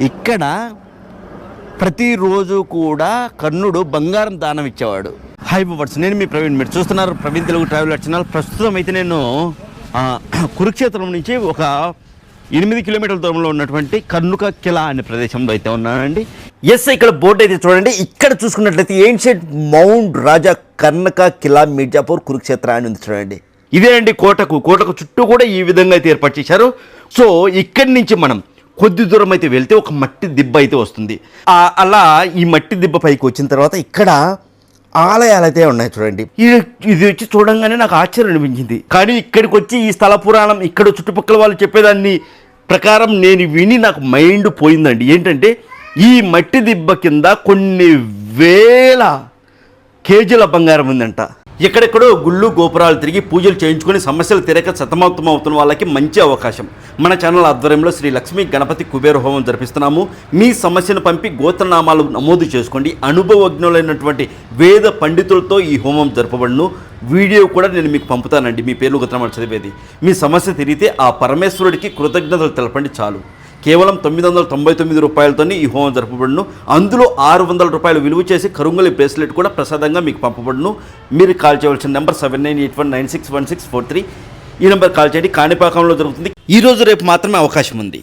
ఇక్కడ ప్రతిరోజు కూడా కర్ణుడు బంగారం దానం ఇచ్చేవాడు. హై బవర్స్, నేను మీ ప్రవీణ్, మీరు చూస్తున్నారు ప్రవీణ్ తెలుగు ట్రావెలర్ ఛానల్. ప్రస్తుతం అయితే నేను కురుక్షేత్రం నుంచి ఒక 8 కిలోమీటర్ల దూరంలో ఉన్నటువంటి కర్ణుక కిలా అనే ప్రదేశంలో అయితే ఉన్నానండి. ఎస్, ఇక్కడ బోర్డు అయితే చూడండి. ఇక్కడ చూసుకున్నట్లయితే ఏన్షియంట్ మౌంట్ రాజా కర్ణక కిలా మిర్జాపూర్ కురుక్షేత్ర అని ఉంది చూడండి. ఇదే అండి కోటకు చుట్టూ కూడా ఈ విధంగా అయితే ఏర్పాటు చేశారు. సో ఇక్కడి నుంచి మనం కొద్ది దూరం అయితే వెళ్తే ఒక మట్టి దిబ్బ అయితే వస్తుంది. అలా ఈ మట్టి దిబ్బ పైకి వచ్చిన తర్వాత ఇక్కడ ఆలయాలు అయితే ఉన్నాయి చూడండి. ఇది వచ్చి చూడంగానే నాకు ఆశ్చర్యం అనిపించింది. కానీ ఇక్కడికి వచ్చి ఈ స్థల పురాణం ఇక్కడ చుట్టుపక్కల వాళ్ళు చెప్పేదాన్ని ప్రకారం నేను విని నాకు మైండ్ పోయిందండి. ఏంటంటే ఈ మట్టి దిబ్బ కింద కొన్ని వేల కేజీల బంగారం ఉందంట. ఎక్కడెక్కడో గుళ్ళు గోపురాలు తిరిగి పూజలు చేయించుకొని సమస్యలు తీరక సతమతం అవుతున్న వాళ్ళకి మంచి అవకాశం. మన ఛానల్ ఆధ్వర్యంలో శ్రీ లక్ష్మీ గణపతి కుబేర హోమం జరిపిస్తున్నాము. మీ సమస్యను పంపి గోత్రనామాలు నమోదు చేసుకోండి. అనుభవజ్ఞులైనటువంటి వేద పండితులతో ఈ హోమం జరపబడును. వీడియో కూడా నేను మీకు పంపుతానండి. మీ పేర్లు గోత్రనామాలు చదివేది. మీ సమస్య తిరిగితే ఆ పరమేశ్వరుడికి కృతజ్ఞతలు తెలపండి చాలు. కేవలం 999 రూపాయలతో ఈ హోమం జరపబడును. అందులో 600 రూపాయలు విలువ చేసి కరుంగలి బ్రేస్లెట్ కూడా ప్రసాదంగా మీకు పంపబడును. మీరు కాల్ చేయవలసిన నెంబర్ 7981961643. ఈ నెంబర్ కాల్ చేయండి. కాణిపాకంలో జరుగుతుంది. ఈరోజు రేపు మాత్రమే అవకాశం ఉంది.